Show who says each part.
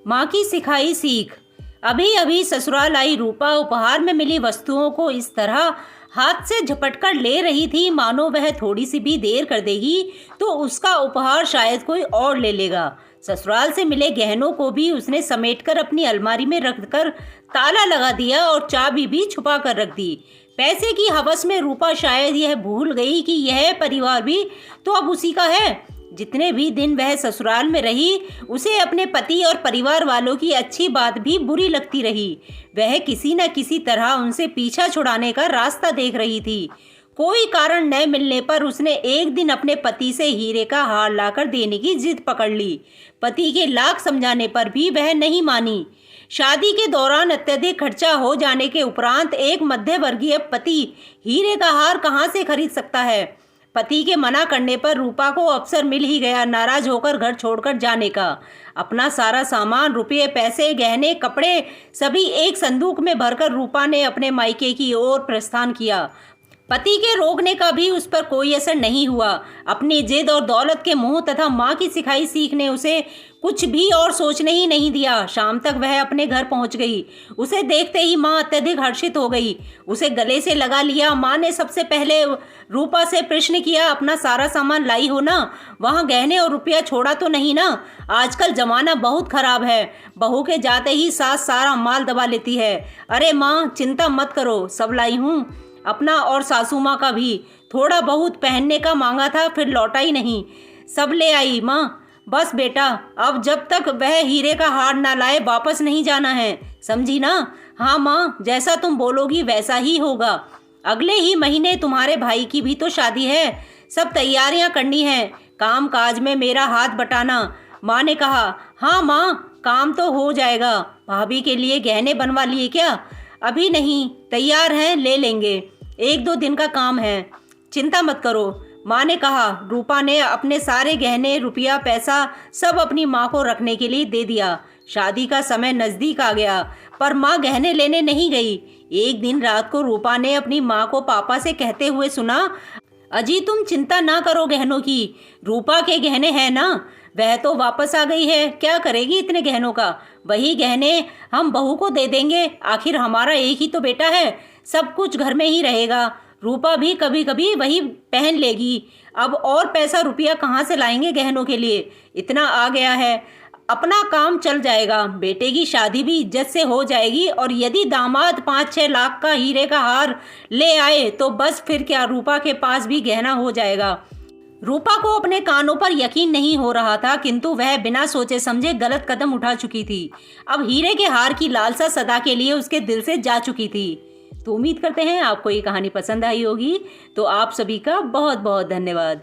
Speaker 1: माँ की सिखाई सीख। अभी अभी ससुराल आई रूपा उपहार में मिली वस्तुओं को इस तरह हाथ से झपटकर ले रही थी मानो वह थोड़ी सी भी देर कर देगी तो उसका उपहार शायद कोई और ले लेगा। ससुराल से मिले गहनों को भी उसने समेटकर अपनी अलमारी में रखकर ताला लगा दिया और चाबी भी छुपा कर रख दी। पैसे की हवस में रूपा शायद यह भूल गई कि यह परिवार भी तो अब उसी का है। जितने भी दिन वह ससुराल में रही उसे अपने पति और परिवार वालों की अच्छी बात भी बुरी लगती रही। वह किसी न किसी तरह उनसे पीछा छुड़ाने का रास्ता देख रही थी। कोई कारण न मिलने पर उसने एक दिन अपने पति से हीरे का हार लाकर देने की जिद पकड़ ली। पति के लाख समझाने पर भी वह नहीं मानी। शादी के दौरान अत्यधिक खर्चा हो जाने के उपरांत एक मध्यवर्गीय पति हीरे का हार कहाँ से खरीद सकता है। पति के मना करने पर रूपा को अवसर मिल ही गया नाराज होकर घर छोड़कर जाने का। अपना सारा सामान, रुपये, पैसे, गहने, कपड़े सभी एक संदूक में भरकर रूपा ने अपने मायके की ओर प्रस्थान किया। पति के रोकने का भी उस पर कोई असर नहीं हुआ। अपनी जिद और दौलत के मोह तथा माँ की सिखाई सीख ने उसे कुछ भी और सोचने ही नहीं दिया। शाम तक वह अपने घर पहुंच गई। उसे देखते ही माँ अत्यधिक हर्षित हो गई। उसे गले से लगा लिया। माँ ने सबसे पहले रूपा से प्रश्न किया, अपना सारा सामान लाई हो ना? वहाँ गहने और रुपया छोड़ा तो नहीं ना? आजकल जमाना बहुत खराब है। बहू के जाते ही सास सारा माल दबा लेती है। अरे माँ चिंता मत करो, सब लाई हूँ। अपना और सासू माँ का भी थोड़ा बहुत पहनने का मांगा था, फिर लौटा ही नहीं, सब ले आई माँ। बस बेटा, अब जब तक वह हीरे का हार ना लाए वापस नहीं जाना है, समझी ना? हाँ माँ, जैसा तुम बोलोगी वैसा ही होगा। अगले ही महीने तुम्हारे भाई की भी तो शादी है, सब तैयारियां करनी है। काम काज में मेरा हाथ बटाना। माँ ने कहा। हाँ माँ, काम तो हो जाएगा। भाभी के लिए गहने बनवा लिए क्या? अभी नहीं, तैयार हैं, ले लेंगे, 1-2 दिन का काम है, चिंता मत करो, माँ ने कहा। रूपा ने अपने सारे गहने, रुपया, पैसा सब अपनी माँ को रखने के लिए दे दिया। शादी का समय नज़दीक आ गया पर माँ गहने लेने नहीं गई। एक दिन रात को रूपा ने अपनी माँ को पापा से कहते हुए सुना, अजी तुम चिंता ना करो गहनों की, रूपा के गहने हैं ना, वह तो वापस आ गई है, क्या करेगी इतने गहनों का? वही गहने हम बहू को दे देंगे, आखिर हमारा एक ही तो बेटा है, सब कुछ घर में ही रहेगा। रूपा भी कभी कभी वही पहन लेगी। अब और पैसा रुपया कहाँ से लाएंगे गहनों के लिए? इतना आ गया है, अपना काम चल जाएगा, बेटे की शादी भी इज्जत से हो जाएगी। और यदि दामाद 5-6 लाख का हीरे का हार ले आए तो बस फिर क्या, रूपा के पास भी गहना हो जाएगा। रूपा को अपने कानों पर यकीन नहीं हो रहा था, किंतु वह बिना सोचे समझे गलत कदम उठा चुकी थी। अब हीरे के हार की लालसा सदा के लिए उसके दिल से जा चुकी थी। तो उम्मीद करते हैं आपको ये कहानी पसंद आई होगी। तो आप सभी का बहुत बहुत धन्यवाद।